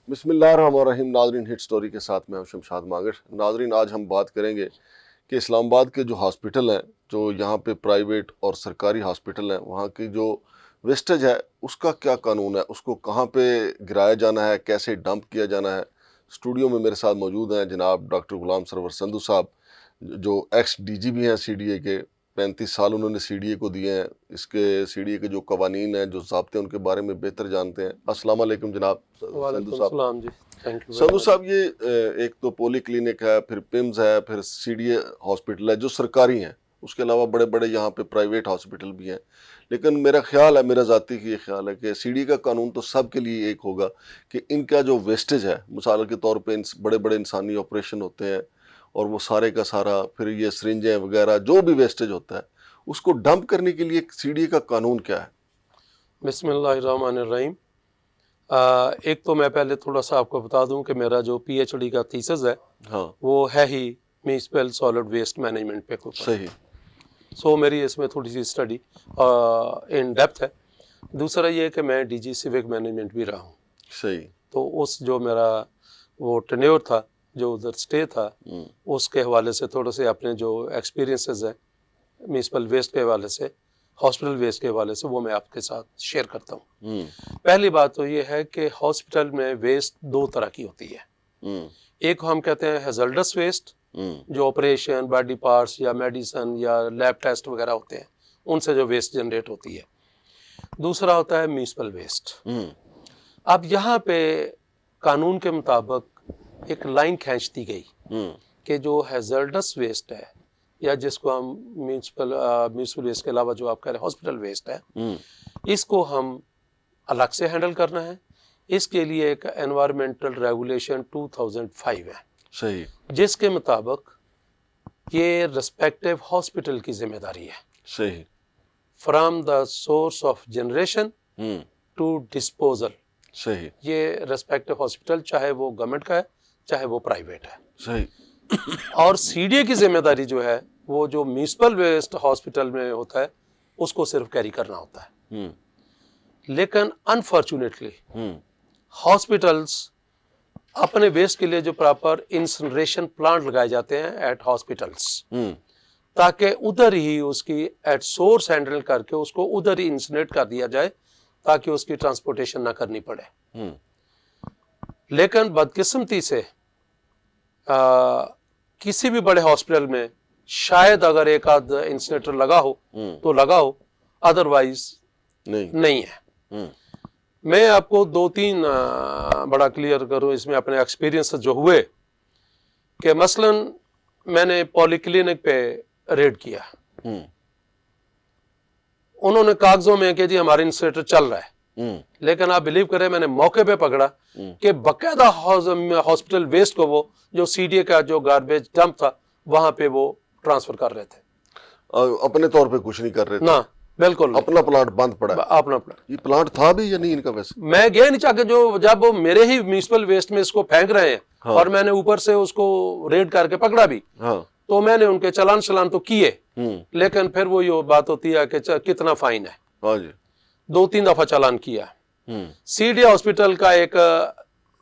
بسم اللہ الرحمن الرحیم. ناظرین، ہٹ سٹوری کے ساتھ میں ہوں شمشاد مانگڑ. ناظرین، آج ہم بات کریں گے کہ اسلام آباد کے جو ہاسپٹل ہیں، جو یہاں پہ پرائیویٹ اور سرکاری ہاسپٹل ہیں، وہاں کی جو ویسٹیج ہے اس کا کیا قانون ہے، اس کو کہاں پہ گرایا جانا ہے، کیسے ڈمپ کیا جانا ہے. اسٹوڈیو میں میرے ساتھ موجود ہیں جناب ڈاکٹر غلام سرور سندھو صاحب، جو ایکس ڈی جی بھی ہیں سی ڈی اے کے. 35 سال انہوں نے سی ڈی اے کو دیے ہیں. اس کے سی ڈی اے کے جو قوانین ہیں، جو ضابطے ہیں، ان کے بارے میں بہتر جانتے ہیں. السلام علیکم جناب سندھو صاحب. السلام جی. سندھو صاحب، یہ ایک تو پولی کلینک ہے، پھر پیمز ہے، پھر سی ڈی اے ہاسپٹل ہے جو سرکاری ہیں. اس کے علاوہ بڑے بڑے یہاں پہ پرائیویٹ ہاسپٹل بھی ہیں. لیکن میرا خیال ہے، میرا ذاتی یہ خیال ہے کہ سی ڈی اے کا قانون تو سب کے لیے ایک ہوگا کہ ان کا جو ویسٹیج ہے، مثال کے طور پہ بڑے بڑے انسانی آپریشن ہوتے ہیں اور وہ سارے کا سارا، پھر یہ سرنجیں وغیرہ جو بھی ویسٹیج ہوتا ہے، اس کو ڈمپ کرنے کے لیے سی ڈی اے کا قانون کیا ہے؟ بسم اللہ الرحمن الرحیم. ایک تو میں پہلے تھوڑا سا آپ کو بتا دوں کہ میرا جو پی ایچ ڈی کا تھیسس ہے وہ ہے ہی میونسپل سالڈ ویسٹ مینجمنٹ پہ. صحیح. سو میری اس میں تھوڑی سی اسٹڈی ان ڈیپتھ ہے. دوسرا یہ کہ میں ڈی جی سیوک مینجمنٹ بھی رہا ہوں. صحیح. تو اس جو میرا وہ ٹینیور تھا، جو ادھر اسٹے تھا، اس کے حوالے سے تھوڑے سے اپنے جو ایکسپیرینسز ہیں میونسپل ویسٹ کے حوالے سے، ہاسپٹل ویسٹ کے حوالے سے، وہ میں آپ کے ساتھ شیئر کرتا ہوں. پہلی بات تو یہ ہے کہ ہاسپٹل میں ویسٹ دو طرح کی ہوتی ہے. ایک ہم کہتے ہیں ہیزلڈس ویسٹ، جو آپریشن، باڈی پارٹس یا میڈیسن یا لیب ٹیسٹ وغیرہ ہوتے ہیں، ان سے جو ویسٹ جنریٹ ہوتی ہے. دوسرا ہوتا ہے میونسپل ویسٹ. اب یہاں پہ قانون کے مطابق ایک لائن کھینچ دی گئی کہ جو ہیزلڈس ویسٹ ہے، یا جس کو ہم میونسپل ویسٹ کے علاوہ جو آپ کہہ رہے ہیں ہاسپٹل ویسٹ ہے، اس کو ہم الگ سے ہینڈل کرنا ہے. اس کے لیے ایک انوائرمنٹل ریگولیشن 2005 ہے. صحیح. جس کے مطابق یہ ریسپیکٹو ہاسپٹل کی ذمہ داری ہے. صحیح. From the source of generation to disposal. صحیح. یہ ریسپیکٹو ہاسپٹل چاہے وہ گورنمنٹ کا ہے چاہے وہ پرائیویٹ ہے. صحیح. اور سی ڈی اے کی ذمہ داری جو ہے وہ جو میونسپل ویسٹ ہاسپٹل میں ہوتا ہے اس کو صرف کیری کرنا ہوتا ہے. لیکن انفارچونیٹلی ہاسپٹلس اپنے ویسٹ کے لیے جو پراپر انسنریشن پلانٹ لگائے جاتے ہیں ایٹ ہاسپٹلس، تاکہ ادھر ہی اس کی ایٹ سورس ہینڈل کر کے اس کو ادھر ہی انسنریٹ کر دیا جائے تاکہ اس کی ٹرانسپورٹیشن نہ کرنی پڑے. لیکن بدقسمتی سے کسی بھی بڑے ہاسپٹل میں شاید اگر ایک آدھ انسنیٹر لگا ہو تو لگا ہو، ادروائز نہیں ہے. میں آپ کو 2-3 بڑا کلیئر کروں اس میں اپنے ایکسپیرینس جو ہوئے. کہ مثلا میں نے پولی کلینک پہ ریڈ کیا، انہوں نے کاغذوں میں کہ جی ہمارا انسنیٹر چل رہا ہے، لیکن آپ بلیو کریں میں نے موقع پہ پکڑا کہ باقاعدہ ہاسپٹل ویسٹ کو وہ جو سی ڈی اے کا جو گاربیج ڈمپ تھا وہاں پہ وہ ٹرانسفر کر رہے تھے. اپنے طور پہ کچھ نہیں کر رہے تھے. نہ، بالکل اپنا پلانٹ بند پڑا. اپنا پلانٹ. یہ پلانٹ تھا بھی یا نہیں ان کا؟ ویسے میں گیا نہیں چاہ کے جو جب وہ میرے ہی میونسپل ویسٹ میں اس کو پھینک رہے ہیں اور میں نے اوپر سے اس کو ریڈ کر کے پکڑا بھی، تو میں نے ان کے چلان تو کیے. لیکن پھر وہ یہ بات ہوتی ہے کہ کتنا فائن ہے. ہاں جی. 2-3 دفعہ چلان کیا. سی ڈی ہاسپٹل کا ایک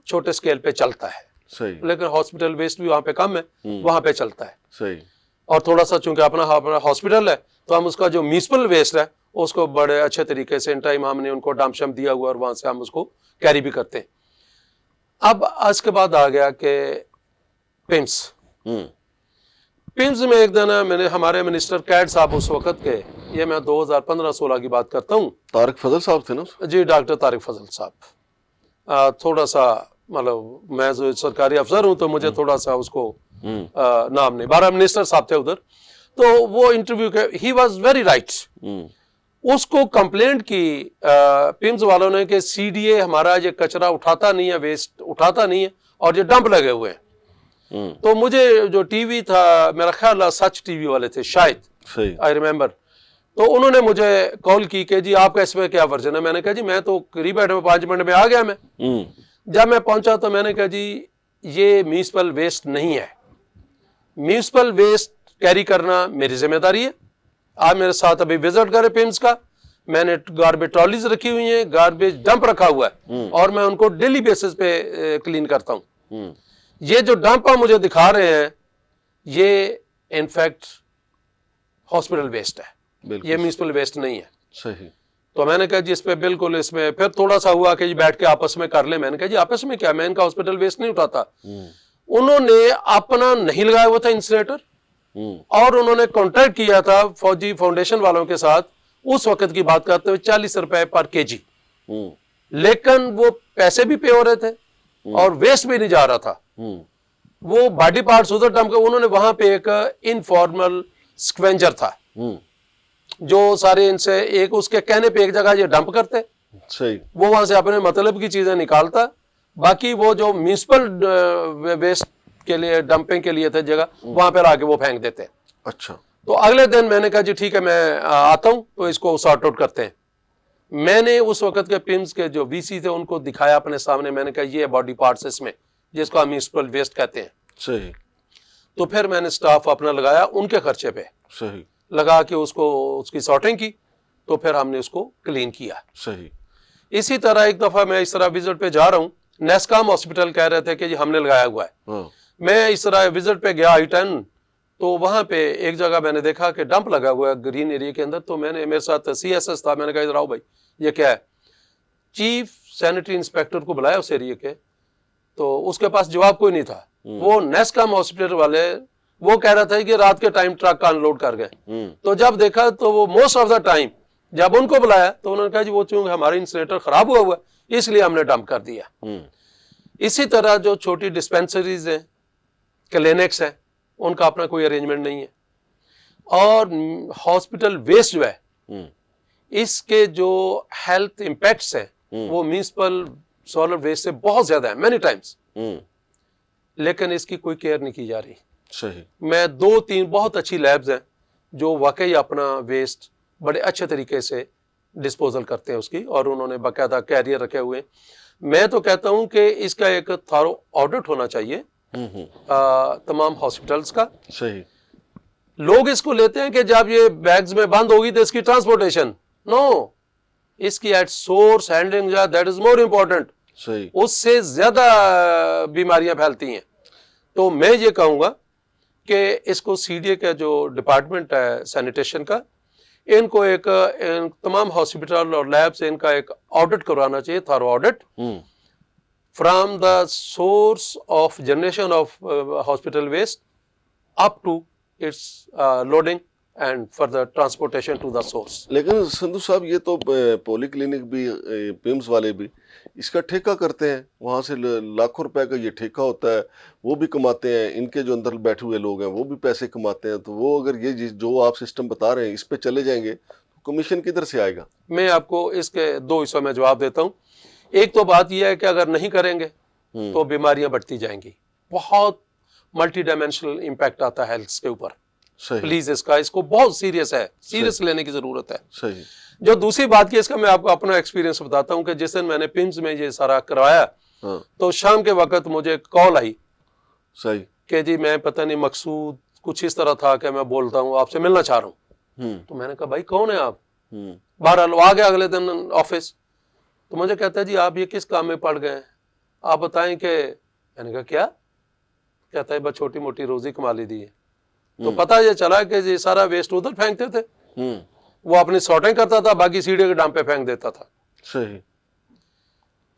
چھوٹے اسکیل پہ چلتا ہے. صحیح. لیکن ہاسپٹل ویسٹ بھی وہاں پہ کم ہے، وہاں پہ چلتا ہے. صحیح. اور تھوڑا سا چونکہ اپنا ہاسپٹل ہے تو ہم اس کا جو میونسپل ویسٹ ہے اس کو بڑے اچھے طریقے سے ان ٹائم ہم نے ان کو ڈمپ شمپ دیا ہوا اور وہاں سے ہم اس کو کیری بھی کرتے ہیں. اب اس کے بعد آ گیا کہ پیمز میں ایک دن میں نے ہمارے منسٹر کیڈ صاحب اس وقت کے، یہ میں 2015-16 کی بات کرتا ہوں. طارق فضل صاحب تھے نا؟ جی، ڈاکٹر طارق فضل صاحب. تھوڑا سا مطلب میں جو سرکاری افسر ہوں تو مجھے تھوڑا سا اس کو نام نہیں، 12 منسٹر صاحب تھے ادھر. تو وہ انٹرویو کے ہی واز ویری رائٹ. اس کو کمپلینٹ کی پیمز والوں نے کہ سی ڈی اے ہمارا یہ کچرا اٹھاتا نہیں ہے، ویسٹ اٹھاتا نہیں ہے اور یہ ڈمپ لگے ہوئے ہیں. تو مجھے جو ٹی وی تھا، میرا خیال ہے سچ ٹی وی والے تھے شاید، آئی ریمبر، تو انہوں نے مجھے کال کی کہ جی آپ کا اس میں کیا ورژن ہے. میں نے کہا جی میں تو قریب 5 منٹ میں آ گیا. میں جب میں پہنچا تو میں نے کہا جی یہ میونسپل ویسٹ نہیں ہے، میونسپل ویسٹ کیری کرنا میری ذمہ داری ہے. آپ میرے ساتھ ابھی وزٹ کریں پیمز کا، میں نے گاربیج ٹرالیز رکھی ہوئی ہیں, گاربیج ڈمپ رکھا ہوا ہے, اور میں ان کو ڈیلی بیسس پہ کلین کرتا ہوں. یہ جو ڈمپ آپ مجھے دکھا رہے ہیں یہ انفیکٹ ہاسپٹل ویسٹ ہے, یہ میونسپل ویسٹ نہیں ہے. صحیح. تو میں نے کہا جی اس پہ بالکل, اس میں پھر تھوڑا سا ہوا کہ جی بیٹھ کے آپس میں کر لیں. میں نے کہا جی آپس میں کیا, میں ان کا ہاسپٹل ویسٹ نہیں اٹھاتا. انہوں نے اپنا نہیں لگایا ہوا تھا انسینریٹر, اور انہوں نے کانٹریکٹ کیا تھا فوجی فاؤنڈیشن والوں کے ساتھ, اس وقت کی بات کرتے ہوئے 40 روپے پر کے جی, لیکن وہ پیسے بھی پے ہو رہے تھے اور ویسٹ بھی نہیں جا رہا تھا. وہ باڈی پارٹس ادھر ڈمپ کے, انہوں نے وہاں پہ ایک انفارمل سکوینجر تھا جو سارے ان سے ایک اس کے کہنے پہ ایک جگہ یہ ڈمپ کرتے, صحیح, وہ وہاں سے اپنے مطلب کی چیزیں نکالتا, باقی وہ جو میونسپل ویسٹ کے لیے ڈمپنگ کے لیے تھے جگہ, وہاں پہ آ کے وہ پھینک دیتے. اچھا. تو اگلے دن میں نے کہا جی ٹھیک ہے میں آتا ہوں تو اس کو سارٹ آؤٹ کرتے ہیں. میں نے اس وقت کے پیمز کے جو وی سی تھے ان کو دکھایا اپنے سامنے, میں نے کہا یہ باڈی پارٹس اس میں جس کو ہم میونسپل ویسٹ کہتے ہیں. صحیح. تو پھر میں نے سٹاف اپنا لگایا ان کے خرچے پہ, صحیح, لگا کے اس کو اس کی سارٹنگ کی, تو پھر ہم نے اس کو کلین کیا. صحیح. اسی طرح ایک دفعہ میں اس طرح وزٹ پہ جا رہا ہوں, نیسکام ہاسپٹل کہہ رہے تھے کہ جی ہم نے لگایا ہوا ہے. میں اس طرح وزٹ پہ گیا I-10, تو وہاں پہ ایک جگہ میں نے دیکھا کہ ڈمپ لگا ہوا ہے گرین ایریا کے اندر. تو میں نے, میرے ساتھ CSS تھا, میں نے کہا ادھر آؤ بھائی یہ کیا ہے. چیف سینیٹری انسپیکٹر کو بلایا اس ایریا کے, تو اس کے پاس جواب کوئی نہیں تھا. وہ نیسکام ہاسپٹل والے وہ کہہ رہا تھا کہ رات کے ٹائم ٹرک کا انلوڈ کر گئے. تو جب دیکھا تو وہ موسٹ آف دا ٹائم جب ان کو بلایا تو انہوں نے کہا جی وہ چونکہ ہمارا انسینریٹر خراب ہوا ہوا ہے اس لیے ہم نے ڈمپ کر دیا. اسی طرح جو چھوٹی ڈسپینسریز ہیں, کلینکس ہیں, ان کا اپنا کوئی ارینجمنٹ نہیں ہے. اور ہاسپٹل ویسٹ جو ہے اس کے جو ہیلتھ امپیکٹس ہیں وہ میونسپل سولر ویسٹ سے بہت زیادہ ہیں مینی ٹائمز, لیکن اس کی کوئی کیئر نہیں کی جا رہی. صحیح. میں 2-3 بہت اچھی لیبز ہیں جو واقعی اپنا ویسٹ بڑے اچھے طریقے سے ڈسپوزل کرتے ہیں اس کی, اور انہوں نے باقاعدہ کیریئر رکھے ہوئے. میں تو کہتا ہوں کہ اس کا ایک تھارو آڈٹ ہونا چاہیے تمام ہاسپٹلس کا. صحیح. لوگ اس کو لیتے ہیں کہ جب یہ بیگز میں بند ہوگی تو اس کی ٹرانسپورٹیشن, نو, اس کی at source handling that is more important. صحیح. اس سے زیادہ بیماریاں پھیلتی ہیں. تو میں یہ کہوں گا کہ اس کو CDA کا جو ڈپارٹمنٹ ہے سینیٹیشن کا, ان کو ایک تمام ہاسپٹل اور لیب سے ان کا ایک آڈٹ کروانا چاہیے, thorough audit, from the source of generation of hospital waste up to its loading and further transportation to the source. لیکن سندھو صاحب یہ تو پولی کلینک بھی, پیمز والے بھی اس کا ٹھیکہ کرتے ہیں, وہاں سے لاکھوں روپے کا یہ ٹھیکہ ہوتا ہے, وہ بھی کماتے ہیں, ان کے جو اندر بیٹھے ہوئے لوگ ہیں وہ بھی پیسے کماتے ہیں. تو وہ اگر یہ جو آپ سسٹم بتا رہے ہیں اس پہ چلے جائیں گے تو کمیشن کدھر سے آئے گا؟ میں آپ کو اس کے 2 حصوں میں جواب دیتا ہوں. ایک تو بات یہ ہے کہ اگر نہیں کریں گے تو بیماریاں بڑھتی جائیں گی, بہت ملٹی ڈائمینشنل امپیکٹ آتا ہے ہیلتھ کے اوپر. پلیز اس کو بہت سیریس ہے, سیریس لینے کی ضرورت ہے. صحیح. جو دوسری بات کی اس کا میں آپ کو اپنا ایکسپیرینس بتاتا ہوں کہ جس دن میں نے پیمز میں یہ سارا کروایا تو شام کے وقت مجھے کال آئی. صحیح. کہ جی میں پتہ نہیں, مقصود کچھ اس طرح تھا کہ میں بولتا ہوں آپ سے ملنا چاہ رہا ہوں. تو میں نے کہا بھائی کون ہے آپ؟ بہرحال آ گیا اگلے دن آفس. تو مجھے کہتا ہے جی آپ یہ کس کام میں پڑ گئے ہیں, آپ بتائیں کہ. میں نے کہا کیا؟ کہتا ہے بس چھوٹی موٹی روزی کما لی دی ہے. تو پتہ یہ چلا کہ یہ سارا ویسٹ ادھر پھینکتے تھے, وہ اپنی سارٹنگ کرتا تھا, باقی CDA کے ڈام پہ پھینک دیتا تھا. صحیح.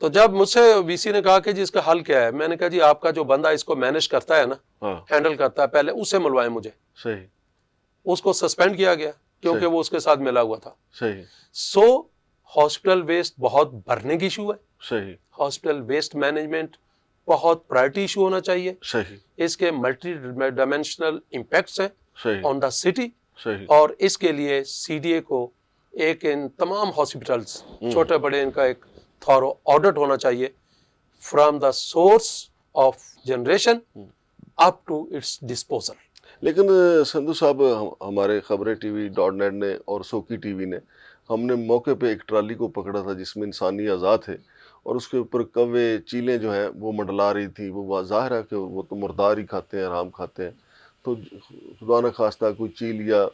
تو جب مجھ سے VC نے کہا کہ جی اس کا حل کیا ہے, میں نے کہا جی آپ کا جو بندہ اس کو مینج کرتا ہے نا, ہینڈل کرتا ہے, پہلے اس سے ملوائیں مجھے. صحیح. اس کو سسپینڈ کیا گیا کیونکہ وہ اس کے ساتھ ملا ہوا تھا. صحیح. سو ہاسپٹل ویسٹ بہت بھرنے کی ایشو ہے. صحیح. ہاسپٹل ویسٹ مینجمنٹ بہت پرائرٹی ایشو ہونا چاہیے. صحیح. اس کے ملٹی ڈائمینشنل امپیکٹس ہیں آن دا سٹی. صحیح. اور اس کے لیے CDA کو ایک ان تمام ہاسپٹلس چھوٹے بڑے ان کا ایک تھارو آڈٹ ہونا چاہیے from the source of generation up to its disposal. لیکن سندھو صاحب, ہمارے خبریں TV.net نے اور سوکی TV نے, ہم نے موقع پہ ایک ٹرالی کو پکڑا تھا جس میں انسانی اعضاء تھے اور اس کے اوپر کوے چیلیں جو ہیں وہ منڈلا رہی تھی. وہ ظاہر ہے کہ وہ تو مردار ہی کھاتے ہیں, حرام کھاتے ہیں. تو خدا نہ خواستہ کوئی چیل یا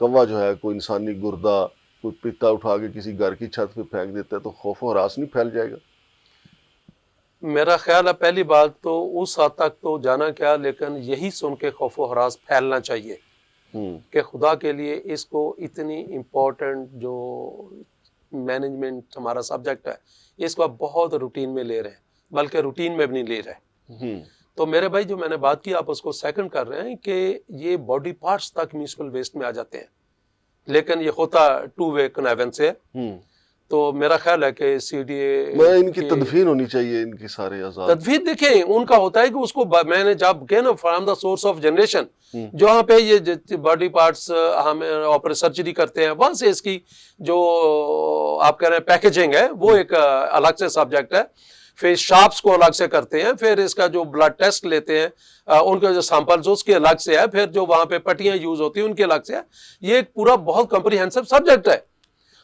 کوا جو ہے, کوئی انسانی گردہ, کوئی پتا اٹھا کے کسی گھر کی چھت پہ پھینک دیتا ہے تو خوف و ہراس نہیں پھیل جائے گا؟ میرا خیال ہے پہلی بات تو اس حد تک تو جانا کیا، لیکن یہی سن کے خوف و ہراس پھیلنا چاہیے کہ خدا کے لیے اس کو اتنی امپورٹنٹ جو مینجمنٹ ہمارا سبجیکٹ ہے اس کو آپ بہت روٹین میں لے رہے ہیں، بلکہ روٹین میں بھی نہیں لے رہے. تو میرے بھائی جو میں نے بات کی آپ اس کو سیکنڈ کر رہے ہیں کہ یہ باڈی پارٹس تک میونسپل ویسٹ میں آ جاتے ہیں، لیکن یہ ہوتا ٹو وے کنیونس ہے. تو میرا خیال ہے کہ سی ڈی اے ان کی تدفین ہونی چاہیے، ان کی سارے آزاد تدفین دیکھیں ان کا ہوتا ہے کہ اس کو میں نے جب کہ نا from the source of generation جہاں پہ یہ باڈی پارٹس ہم سرجری کرتے ہیں وہاں سے اس کی جو آپ کہہ رہے ہیں پیکیجنگ ہے وہ ایک الگ سے سبجیکٹ ہے. پھر شاپس کو الگ سے کرتے ہیں، پھر اس کا جو بلڈ ٹیسٹ لیتے ہیں ان کے جو سیمپلز اس کے الگ سے ہے، پھر جو وہاں پہ پٹیاں یوز ہوتی ہیں ان کے الگ سے ہے. یہ ایک پورا بہت کمپریہنسو سبجیکٹ ہے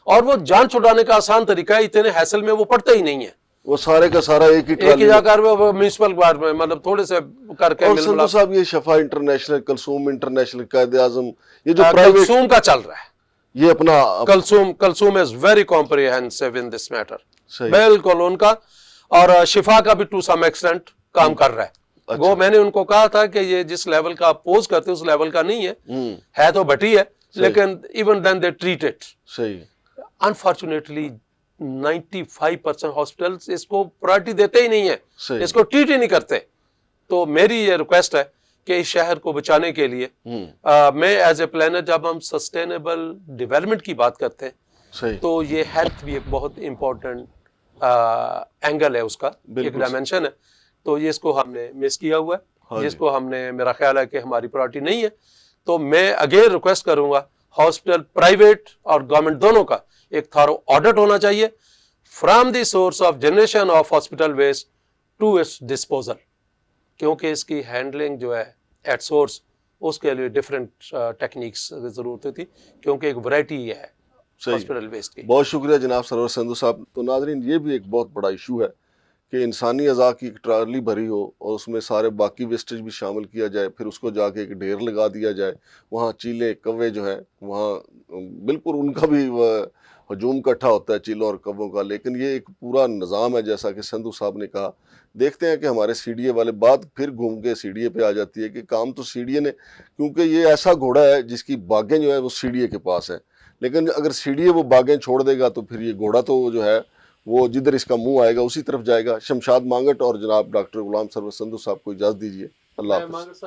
اور وہ جان چھڑانے کا آسان طریقہ ہے، اتنے حیصل میں وہ پڑتا ہی نہیں ہے. وہ سارے کا سارا ایک ہی جا کر میونسپل گارڈ میں مطلب تھوڑے سے کر کے اور سندھو صاحب یہ شفا انٹرنیشنل، کلثوم انٹرنیشل، قائد اعظم، یہ جو کلثوم کا چل رہا ہے، یہ اپنا Kulsoom is very comprehensive in this matter, بالکل ان کا، اور شفا کا بھی ٹو سم ایکسٹینٹ کام کر رہا ہے. وہ میں نے ان کو کہا تھا کہ یہ جس لیول کا آپ پوز کرتے اس لیول کا نہیں ہے تو بٹی ہے، لیکن even then they treat it. صحیح. انفارچونیٹلی 95% ہاسپٹلز اس کو پرائرٹی دیتے ہی نہیں ہیں، اس کو ٹریٹ ہی نہیں کرتے. تو میری یہ ریکویسٹ ہے کہ اس شہر کو بچانے کے لیے میں ایز اے پلانر جب ہم سسٹینیبل ڈیولپمنٹ کی بات کرتے ہیں تو یہ ہیلتھ بھی ایک بہت امپورٹنٹ اینگل ہے، اس کا ایک ڈائمینشن ہے. تو یہ اس کو ہم نے مس کیا ہوا ہے، جس کو ہم نے، میرا خیال ہے کہ ہماری پرائرٹی نہیں ہے. تو میں اگین ریکویسٹ کروں گا ہاسپٹل پرائیویٹ اور گورنمنٹ دونوں کا ایک تھارو آڈٹ ہونا چاہیے from the source of generation of hospital waste to its disposal, کیونکہ اس کی ہینڈلنگ جو ہے ایٹ سورس اس کے لیے ڈفرینٹ ٹیکنیکس کی ضرورت ہوتی، کیونکہ ایک ورائٹی ہے ہاسپٹل ویسٹ کی. بہت شکریہ جناب سرور سندھو صاحب. تو ناظرین یہ بھی ایک بہت بڑا ایشو ہے کہ انسانی اعضاء کی ایک ٹرالی بھری ہو اور اس میں سارے باقی ویسٹیج بھی شامل کیا جائے، پھر اس کو جا کے ایک ڈھیر لگا دیا جائے. وہاں چیلے کوے جو ہیں وہاں بالکل ان کا بھی ہجوم اکٹھا ہوتا ہے چیلوں اور کووں کا. لیکن یہ ایک پورا نظام ہے جیسا کہ سندھو صاحب نے کہا. دیکھتے ہیں کہ ہمارے سی ڈی اے والے بات پھر گھوم کے سی ڈی اے پہ آ جاتی ہے کہ کام تو سی ڈی اے نے، کیونکہ یہ ایسا گھوڑا ہے جس کی باغیں جو ہے وہ سی ڈی اے کے پاس ہیں. لیکن اگر سی ڈی اے وہ باغیں چھوڑ دے گا تو پھر یہ گھوڑا تو جو ہے وہ جدھر اس کا منہ آئے گا اسی طرف جائے گا. شمشاد مانگٹ اور جناب ڈاکٹر غلام سرور سندھو صاحب کو اجازت دیجیے. اللہ حافظ.